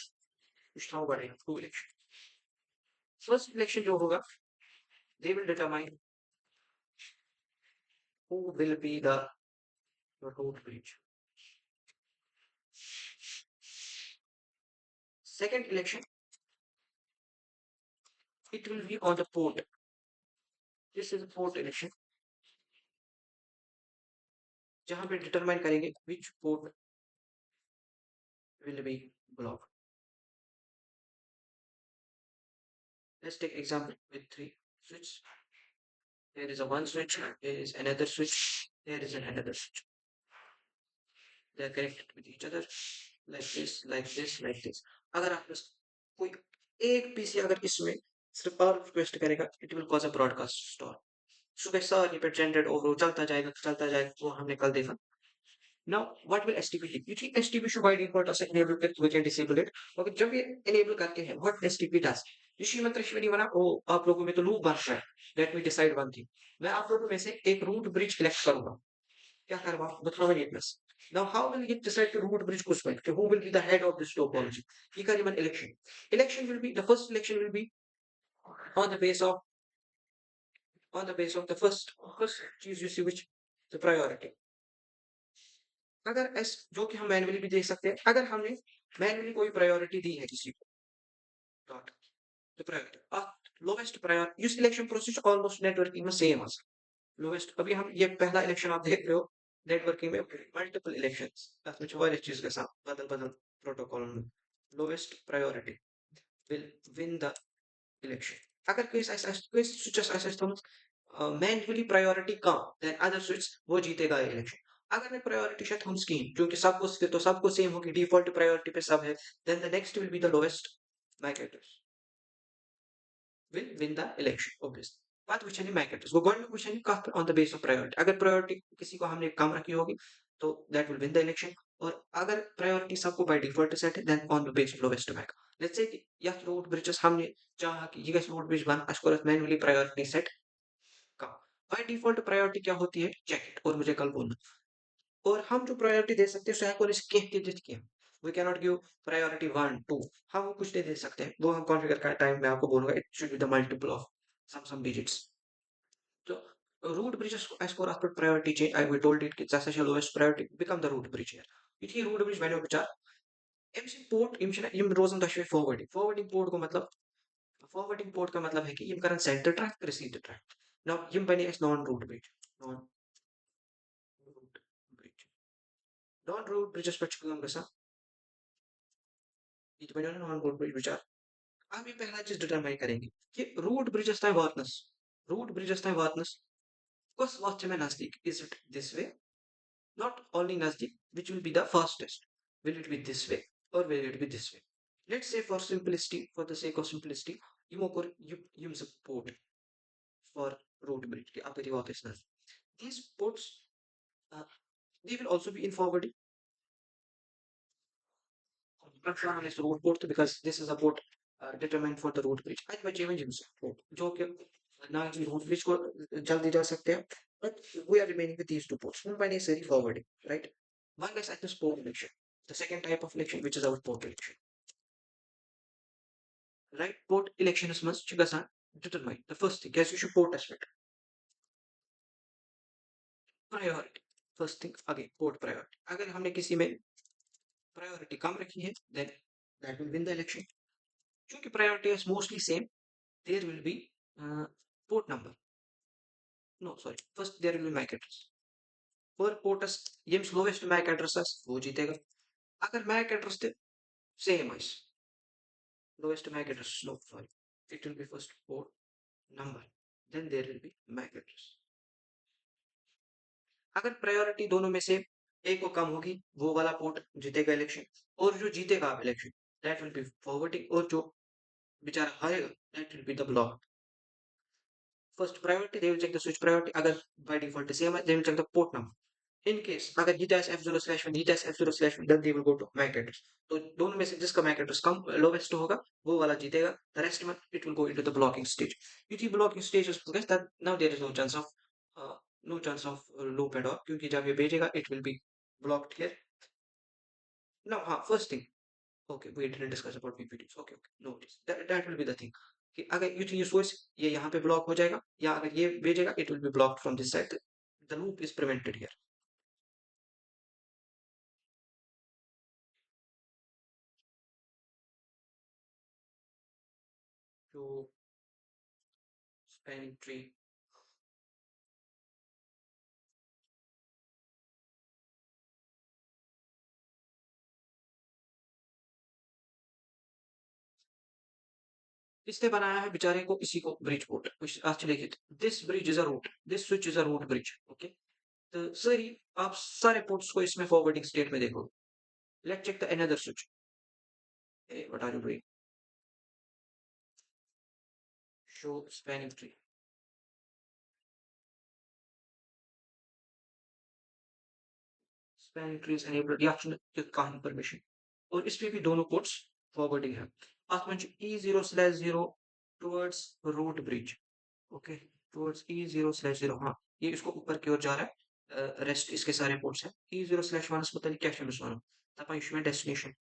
Speaker 1: कुछ ना होगा two election first election जो होगा they will determine who will be the root bridge. Second election, it will be on the port. This is a port election. जहाँ पे determine करेंगे which port will be blocked. Let's take example with three switches. There is a one switch, there is another switch, there is another switch. They are connected with each other like this, like this, like this. अगर आप कोई एक PC अगर इसमें सिर्फ और request करेगा it will cause a broadcast star सुबह सारी पे जनरेट ओवर चलता जाएगा वो हमने कल देखा Now, what will STP do? You think STP should by default also enable it, we can disable it. Okay, जब ये enable करते हैं, what STP does? ऋषि मंत्र श्रेणी बना, ओ आप लोगों में तो लूप बन रहा है. Let me decide one thing. मैं आप लोगों में से एक root bridge select करूंगा. क्या करूंगा? बताओ मेरे plus. Now, how will it decide to root bridge कुछ में? Who will be the head of this topology? ये करें election. Election will be the first election will be on the base of the first चीज you see which the priority. अगर S जो कि हम manually भी देख सकते हैं अगर हमने मैन्युअली कोई प्रायोरिटी दी है किसी co dot the priority lowest priority इस इलेक्शन प्रोसेस ऑलमोस्ट नेटवर्किंग में सेम है लोवेस्ट अभी हम ये पहला इलेक्शन आप देख रहे हो नेटवर्किंग में मल्टीपल इलेक्शंस उसमें वाली चीज के साथ बदल बदल प्रोटोकॉल में lowest priority will win the election अगर कोई स्विचेस ऐसा तो मैन्युअली प्रायोरिटी कम देन अदर स्विच वो जीतेगा इलेक्शन अगर मैं प्रायोरिटी शायद हम स्कीम क्योंकि सबको तो सबको सेम होगी डिफॉल्ट प्रायोरिटी पे सब है then the next will be the lowest MAC address will win the election obviously. बात वुचन मैक एड्रेस वो गवर्नमेंट वुचन कथ on the base of priority अगर प्रायोरिटी किसी को हमने कम रखी होगी तो that will win the election और अगर प्रायोरिटी सबको बाय डिफॉल्ट सेट है then on the base of lowest MAC let's say कि यह रोड ब्रिजेस हमने चाहा कि ये रोड ब्रिज बन अस मैनुअली प्रायोरिटी सेट कम बाय डिफॉल्ट प्रायोरिटी क्या होती है चेक इट और मुझे कल बोलना और हम जो प्रायोरिटी दे सकते हैं सो को कह के जित किया we can not give priority 1 2 हम वो कुछ नहीं दे सकते वो हम कॉन्फ़िगर का टाइम में आपको बोलूंगा it should be the multiple of some digits so root bridges as per after priority change, I we told it कि जैसे से lowest priority become the root bridge here. इतनी root bridge मैंने बचा MC port इमशन इम रोजन दशवे forwarding port को मतलब forwarding port का मतलब है कि इम करन send the track receive the track. Now इम बने as non root bridge non root bridge non root bridges पर चुका हम कैसा ये तो बने non root bridge विचार अब ये पहला चीज डिटरमाइन करेंगे कि root bridges था वर्तनस root bridges था वर्तनस कस वाच में नजदीक is it this way not only Nazdik, which will be the fastest. Will it be this way or will it be this way? Let's say for simplicity, for the sake of simplicity, you support for root bridge. These ports, uh, they will also be in forwarding. Is root port because this is a port determined for the root bridge. आज बचे हुए gyms port जो कि ना ही root bridge को जल्दी जा सकते हैं, but we are remaining with these two ports. One by necessary forwarding, right? One guys at this port election. The second type of election, which is our port election. Right? Port election is must chigasan determine the first thing as you should port aspect priority first thing again port priority अगर हमने किसी में priority कम रखी है then that will win the election क्योंकि priority is mostly same there will be port number no sorry first there will be MAC address for port is ये slowest MAC address है वो जीतेगा अगर MAC address थे same is lowest MAC address no sorry it will be first port number then there will be MAC address अगर priority दोनों में से एक को कम होगी वो वाला पोर्ट जीतेगा इलेक्शन और जो जीतेगा election that will be forwarding और जो बेचारा हारेगा that will be the block first priority they will check the switch priority अगर बाय डिफॉल्ट सेम है they will check the port number in case अगर जीता है F0/1 जीता है F0/1 then they will go to MAC address तो दोनों में से जिसका मैक एड्रेस कम लोवेस्ट होगा वो वाला जीतेगा द रेस्ट में it will go into the blocking stage if blocking stage is progress that now there is no chance of loop at all क्योंकि जब ये भेजेगा it will be blocked here. Now, first thing. Okay, we didn't discuss about PPTs. Okay, okay, no worries. That will be the thing. कि अगर you think you source ये यहाँ पे block हो जाएगा या अगर ये भेजेगा it will be blocked from this side. The loop is prevented here. So spanning tree. इसने बनाया है बेचारे को इसी को ब्रिज पोर्ट actually लिखित this bridge is a route this switch is a route bridge okay तो सर आप सारे पोर्ट्स को इसमें फॉरवर्डिंग स्टेट में देखो let's check the another switch hey, what are you doing show spanning tree spanning tree is enabled reaction can't permission और इसमें भी दोनों पोर्ट्स फॉरवर्डिंग है अत में E0/0 towards root bridge okay towards E0/0 हाँ ये इसको ऊपर की ओर जा रहा है रेस्ट इसके सारे पोर्ट्स हैं E0/1 मतलब क्या चीज वन तपाईं इशू में डेस्टिनेशन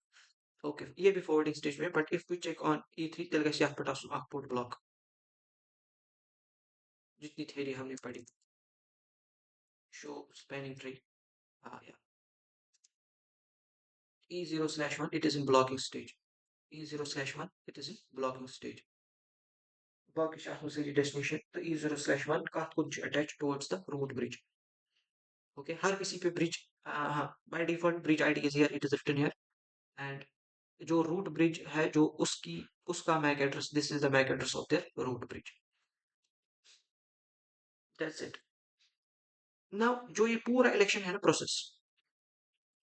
Speaker 1: ओके ये भी फॉरवर्डिंग स्टेज में but if we check on E3 तेल गैस याद पटा पोर्ट ब्लॉक जितनी थ्योरी हमने पढ़ी शो स्पैनिंग ट्री हाँ या E0/1 it is in blocking stage E0/1 it is in blocking stage बाकी शाखों से डेस्टिनेशन तो E0/1 का कुछ attach towards the root bridge okay हर किसी पे ब्रिज हाँ by default bridge ID is here it is written here and जो रूट ब्रिज है जो उसकी उसका MAC address this is the MAC address of their root bridge that's it now जो ये पूरा इलेक्शन है ना प्रोसेस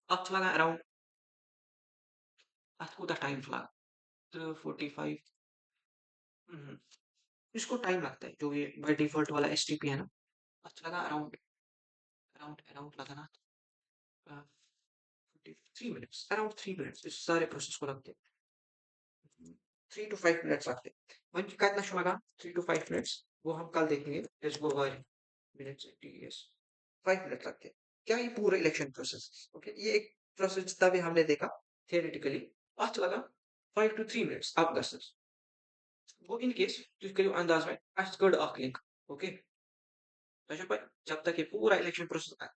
Speaker 1: अब लगा अराउंड आपको द टाइम लगा 45 इसको टाइम लगता है, जो ये बाय डिफॉल्ट वाला एसटीपी है ना। अच्छा लगा, अराउंड अराउंड अराउंड लगा ना 3 मिनट्स, अराउंड 3 मिनट्स इस सारे प्रोसेस को लगते हैं। 3 to 5 मिनट्स लगते हैं। वन का इतना शो लगा, 3 to 5 मिनट्स, वो हम कल देखेंगे। लेट्स गो बाय मिनट्स, टीएस 5 मिनट लगते हैं। क्या ये पूरा इलेक्शन प्रोसेस? ओके, ये एक प्रोसेस जितना भी हमने देखा थियोरेटिकली, अच्छा लगा 5 to 3 मिनट्स आप गसस। वो इन केस तुझे अंदाज में आज गड आकलिंग। ओके, तो जब तक ये पूरा इलेक्शन प्रोसेस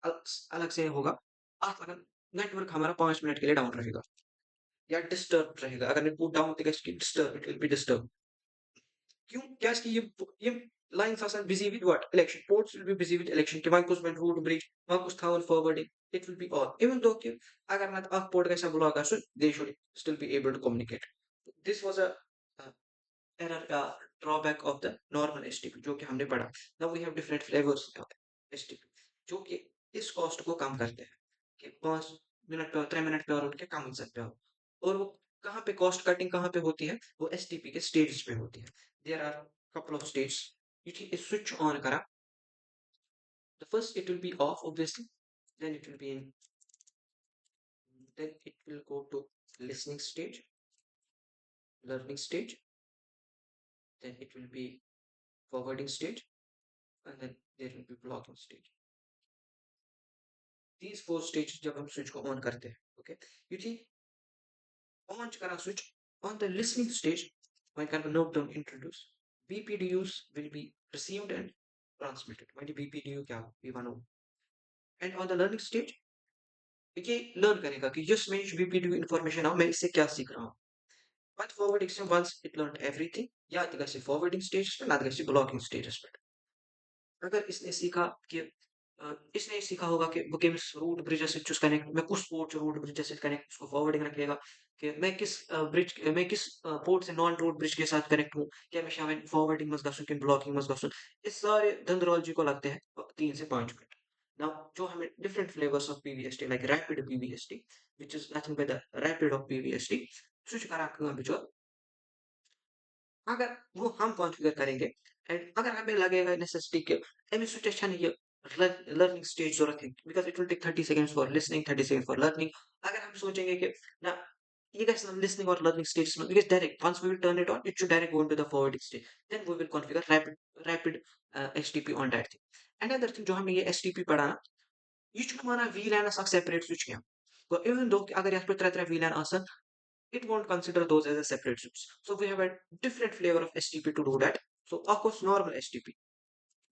Speaker 1: अलग से होगा, आज तक नेटवर्क हमारा 5 मिनट के लिए डाउन रहेगा या डिस्टर्ब रहेगा। अगर नेटवर्क डाउन होगा, इसकी disturb, it will be disturb. क्यों? क्या इसकी ये लाइंस आसान busy with what election, ports will be busy with election कि वहां कुछ में रूट ब्रिज, वहां कुछ था forwarding, it will be on even though कि अगर मैं आप पोर्ट कैसा ब्लॉक है, they should still be able to communicate. This was a error, drawback of the normal STP जो कि हमने पढ़ा। Now we have different flavours of STP जो कि इस कॉस्ट को कम करते हैं कि 5 मिनट पे 3 मिनट पे और उनके कम हो सकते हो। और वो कहाँ पे कॉस्ट कटिंग कहाँ पे होती है? वो एसटीपी के स्टेजेस पे होती है। There are couple of stage. ये स्विच ऑन करा, the first it will be off obviously, then it will be in, then it will go to listening stage, learning stage, then it will be forwarding stage, and then there will be blocking stage. These four stages जब हम switch को on करते हैं, okay, you see, on करा switch on the listening stage, I can note down introduce, BPDUs will be received and transmitted. मानी BPDU क्या हो? V1O. And on the learning stage, ये learn करेगा कि जिस में BPDU information आओ, मैं इससे क्या सीख रहा हूँ। But forwarding system, once it learned everything, या तक forwarding stages पे, ना तक blocking stages पे। अगर इसने सीखा कि इसने सीखा होगा कि वो किस रूट ब्रिज से चूज कनेक्ट, मैं कुछ पोर्ट रूट ब्रिज से कनेक्ट, उसको फॉरवर्डिंग रखेगा कि मैं किस ब्रिज, मैं किस पोर्ट से नॉन रूट ब्रिज के साथ कनेक्ट हूँ, क्या मैं शामिल फॉरवर्डिंग मस गसुन कि ब्लॉकिंग मस गसुन। इस सारे धंधरॉलजी को लगते हैं 3 से 5 मिनट। नाउ जो हमें different flavours of PVST like rapid PVST which is nothing but the rapid of PVST switch करा बिचो, अगर वो हम कॉन्फ़िगर करेंगे एंड अगर हमें लगेगा नेसेसिटी कि एमएस स्विचेशन ये लर्निंग स्टेज ज़रूरत है because it will take 30 seconds for listening, 30 seconds for learning. अगर हम सोचेंगे कि ना ये guys listening or learning stage because direct once we will turn it on, it should direct go into the forwarding stage, then we will configure rapid HTTP on that thing. Another thing जो हमने ये HTTP पढ़ा ना, ये जो हमारा VLAN अस separate switch किया, तो इवन दो अगर यहाँ पे तरह तरह VLAN आसन, it won't consider those as a separate switch. So we have a different flavor of STP to do that. So of course normal STP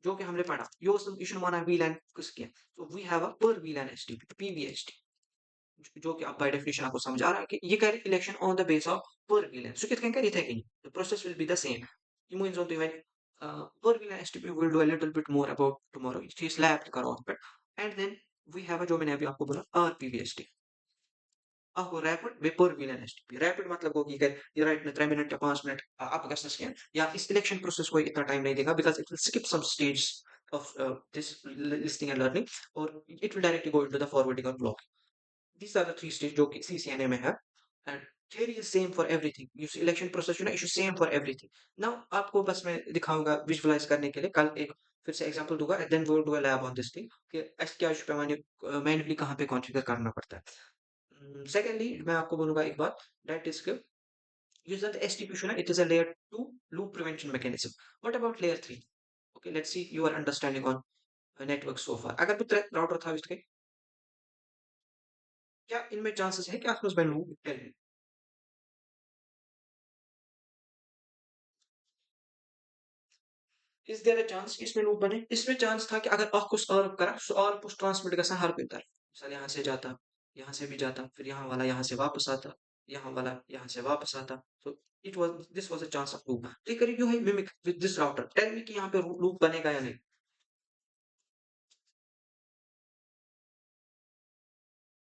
Speaker 1: जो कि हमने पढ़ा, यो issue माना VLAN किस किया, so we have a per VLAN STP PVST जो कि आप by definition आपको समझ आ रहा है कि ये करें election on the base of per VLAN. So कितने करें थे कि the process will be the same. You mean something like per VLAN STP we will do a little bit more about tomorrow. इस lab करो आप, and then we have a जो मैंने अभी आपको बोला RPVST. आपको rapid vapour villain STP, rapid मतलब होगी कि ये राइट में 3 मिनट या 5 मिनट आप कर सकते हैं, या इस सिलेक्शन प्रोसेस को इतना टाइम नहीं देगा because it will skip some stage of this listening and learning, और it will directly go into the forwarding और blocking. these are the three stages जो कि CCNA में है, and theory is same for everything, you see election process you know issue same for everything। now आपको बस मैं दिखाऊंगा visualise करने के लिए, कल एक फिर से एग्जांपल दूंगा, then we will do a lab on this thing कि क्या इशू पे मैन्युअली कहाँ पे कॉन्फ़िगर करना पड़ता है। सेकेंडली मैं आपको बोलूंगा एक बात, that is use the STP it is a layer 2 loop prevention mechanism. What about layer 3? Okay, let's see your understanding on network so far। अगर भी राउटर था इसके, क्या इनमें चांसेस है कि आपस में लूप निकले? इज देयर अ चांस कि इसमें लूप बने? इसमें चांस था कि अगर आपको और करा सो और पुश ट्रांसमिट का हर कोई तरफ, मिसाल यहाँ से जाता, यहाँ से भी जाता, फिर यहाँ वाला यहाँ से वापस आता, यहाँ वाला यहाँ से वापस आता, तो it was this was a chance of loop. तो ये करीब यू है mimic with this router, tell me कि यहाँ पे लूप बनेगा या नहीं।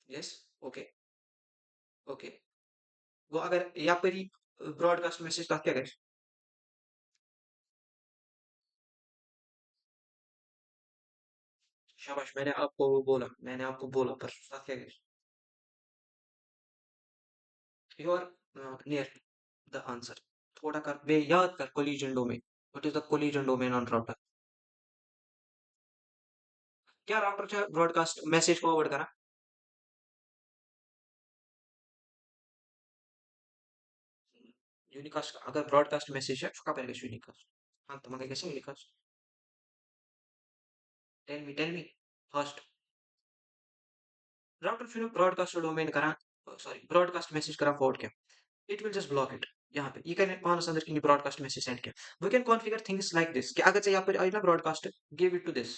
Speaker 1: Yes, okay okay. वो अगर यहाँ पर ही ब्रॉडकास्ट मैसेज का क्या करें? शाबाश, मैंने आपको बोला पर साथ क्या करें? You are near the answer. थोड़ा कर बे याद कर collision domain, what is the collision domain on router? क्या राउटर जो ब्रॉडकास्ट मैसेज फॉरवर्ड करा? यूनिकास्ट अगर ब्रॉडकास्ट मैसेज है उसका पहले यूनिकास्ट। हाँ तो मगे कैसे unicast? Tell me first. Router फिर ब्रॉडकास्ट डोमेन करा, सॉरी ब्रॉडकास्ट मैसेज करा फॉरवर्ड किया, it will just block it. यहाँ पे ये कहने पान अंदर की ब्रॉडकास्ट मैसेज सेंड किया, we can configure things like this कि अगर से यहाँ पर आई ना broadcast, give it to this,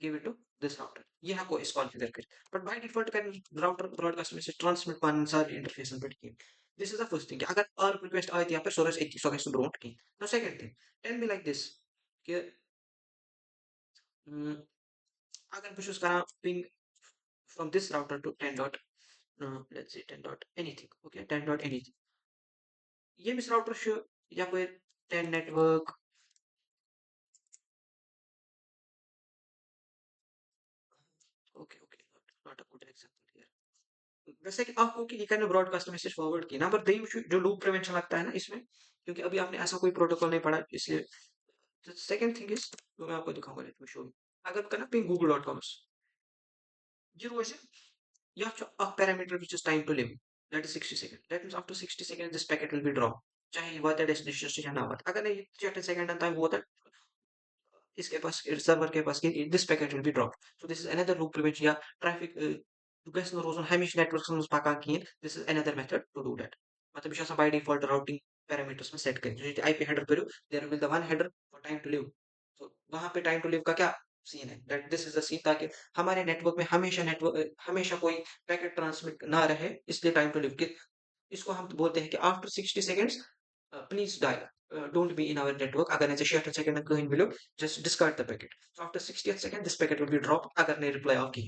Speaker 1: give it to this router, ये आपको इस कॉन्फ़िगर कर। But by default can router broadcast message transmit पान सारी इंटरफेस पे की। This is the first thing, अगर आर रिक्वेस्ट आई थी यहाँ पे सोरेस 80 सोरेस ब्रोट की। Now second thing, tell me like this कि अगर बस करा ping from this router to 10 dot, let's say 10 dot anything, okay, 10 dot anything, ये मिस राउटर शो या कोई 10 network, okay okay, not a good example here. वैसे कि आपको कि ये kind of broadcast message forward की ना, पर देन जो लूप प्रिवेंशन लगता है ना इसमें, क्योंकि अभी आपने ऐसा कोई प्रोटोकॉल नहीं पढ़ा इसलिए। सेकंड थिंग इज जो मैं आपको दिखाऊंगा, लेट मी शो यू। अगर करना ping google.com, zero is you have a parameter which is time to live, that is 60 seconds, that means after 60 seconds this packet will be dropped, चाहे हुआ था destination से या ना हुआ था। अगर नहीं 30 सेकंड टाइम हुआ था इसके पास सर्वर के पास कि this packet will be drop, so this is another loop prevention या ट्रैफिक गैस नो रोजन हमेशा नेटवर्क से पका किए, this is another method to do that. मतलब ये बाय डिफॉल्ट राउटिंग पैरामीटर्स में सेट करें, जो आईपी हेडर करो there will the one header for time to live, तो वहां पे टाइम टू लिव का क्या सीन है, that this is the scene, ताकि हमारे नेटवर्क में हमेशा नेटवर्क हमेशा कोई पैकेट ट्रांसमिट ना रहे, इसलिए टाइम टू लिव के इसको हम बोलते हैं कि after 60 seconds please die, don't be in our network, अगर ऐसे 66 सेकंड कहीं भी लो just discard the packet, so after 60th second this packet will be dropped अगर नहीं रिप्लाई आपकी।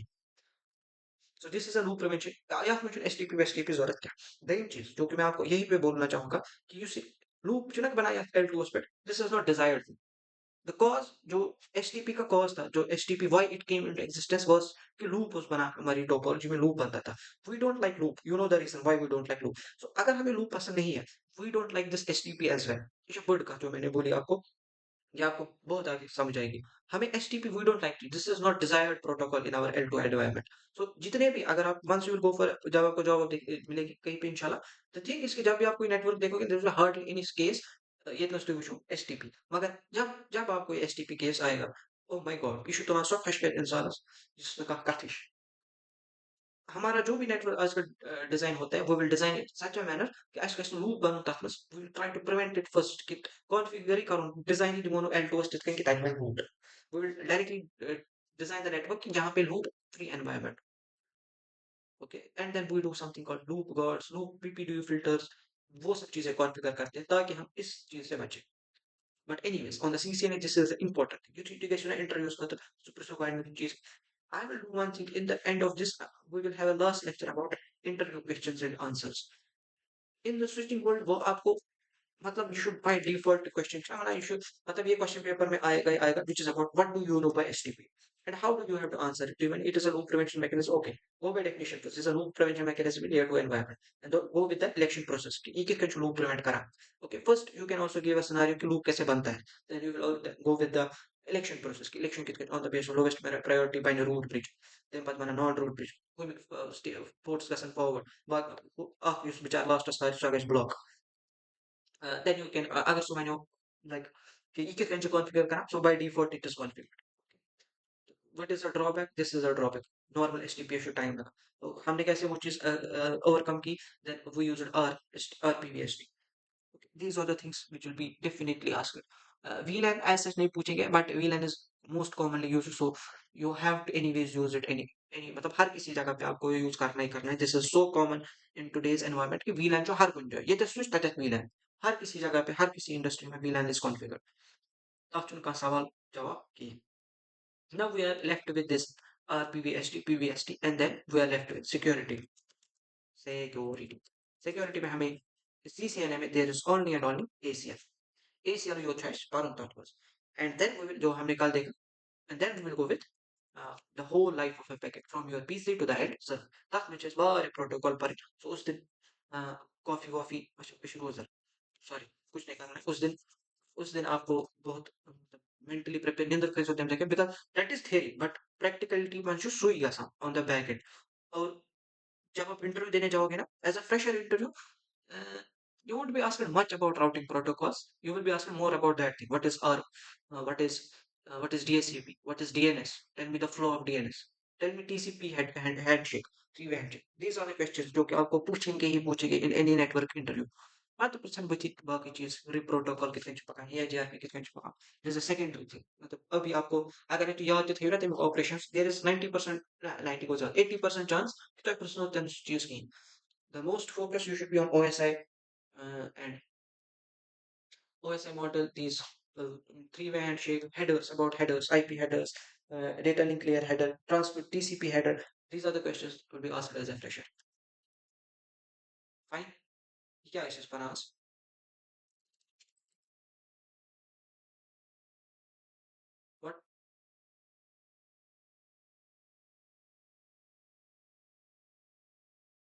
Speaker 1: so this is a loop prevention या फिर एसटीपी वेस्टीपी जरूरत क्या। देन चीज जो कि मैं आपको यही पे बोलना चाहूंगा कि यू सी लूप जो ना बनाया L2 aspect, this is not desired. The cause जो एचटीपी का कॉज था, जो STP why it came into existence was कि लूप उस बना हमारी टोपोलॉजी में लूप बनता था। We don't like loop, you know the reason why we don't like loop. So अगर हमें लूप पसंद नहीं है, we don't like this STP as well, ये जो वर्ड का जो मैंने बोली आपको, ये आपको बहुत आगे समझ आएगी। हमें STP we don't like, this is not desired protocol in our L two environment. So जितने भी अगर आप once you will go for जब आपको जॉब मिलेगी कहीं पे इंशाल्लाह, तो ठीक इसके जब भी आप कोई नेटवर्क देखोगे देयर इज हार्डली इन इस केस ये तो वशु एचटीपी, मगर जब जब आपको एचटीपी केस आएगा, oh my God you should तो सो फ्रेश इंसान जिसमें का कथिश हमारा जो भी नेटवर्क आजकल डिजाइन होता है, वो will design it such a manner कि आज कैसे लूप बनू तथ मस, we will try to prevent it first कि कॉन्फ़िगर ही करूं डिजाइन ही मोनो एल टू स्टिक कि ताकि loop, we will directly design the network कि जहां पे loop free environment, okay, and then we do something called loop guards, loop BPDU filters, वो सब चीजें कॉन्फ़िगर करते हैं ताकि हम इस चीज से बचें। But anyways, on the CCNA, this is important. You need to get introduce the super cheese. I will do one thing in the end of this. We will have a last lecture about interview questions and answers. In the switching world, वो आपको मतलब you should by default question आना, you should मतलब ये question paper में आएगा ही आएगा, which is about what do you know by STP and how do you have to answer it, even it is a loop prevention mechanism, okay, go by definition, this is a loop prevention mechanism in layer 2 environment, and go with the election process कि एक एक loop prevent करा। Okay, first you can also give a scenario कि loop कैसे बनता है, then you will go with the election process कि election कितने on the basis of lowest priority by the root bridge, then बाद में non root bridge कोई भी ports का forward बाद आप उस बेचारा last start block, then you can अगर so मैंने like कि एक एक configure करा, so by default it is configured। what is a drawback, this is a drawback, normal HTTP issue time लगा, तो हमने कैसे वो चीज overcome की, then we used RPVST। these are the things which will be definitely asked। VLAN as such नहीं पूछेंगे, but VLAN is most commonly used, so you have to anyways use it any मतलब हर किसी जगह पे आपको use करना ही करना है। this is so common in today's environment कि VLAN जो हर कुछ है, ये तो स्विच तक VLAN हर किसी जगह पे हर किसी इंडस्ट्री में VLAN is configured। तो उनका सवाल जवाब किए। Now we are left with this PVST, and then we are left with security। Security, security में हमें CCNA में there is only and only ACL, ACL your choice parent thought was, and then we will जो हमने कल देखा, and then we will go with the whole life of a packet from your PC to the end server, that which is बारे protocol पर, so उस दिन coffee वॉफी कुछ Roger, sorry कुछ नहीं करना है उस दिन, उस दिन आपको बहुत मेंटली प्रिपेयर नहीं फेस होते हैं because that is theory but practicality one should show you some on the back end. और जब आप इंटरव्यू देने जाओगे ना as a fresher interview, you won't be asked much about routing protocols. You will be asked more about that thing. What is R? What is DSCP? What is DNS? Tell me the flow of DNS. Tell me TCP handshake, three-way handshake. These are the questions जो कि आपको पूछेंगे ही पूछेंगे in any network interview. हाँ तो percent बची बाकी चीज रिप प्रोटोकॉल कितने छुपा है या जीआरपी कितने छुपा जैसे सेकेंडरी थिंग मतलब अभी आपको अगर ये याद थे ना तो ऑपरेशंस देयर इज 90% 90 को 80% चांस कि तो पर्सनल तन चीज की the most focus you should be on OSI and OSI model, these three-way handshake headers about headers, IP headers, data link layer header, transmit TCP header. These are the questions to be asked as a fresher. Fine. Yeah, this is Panas.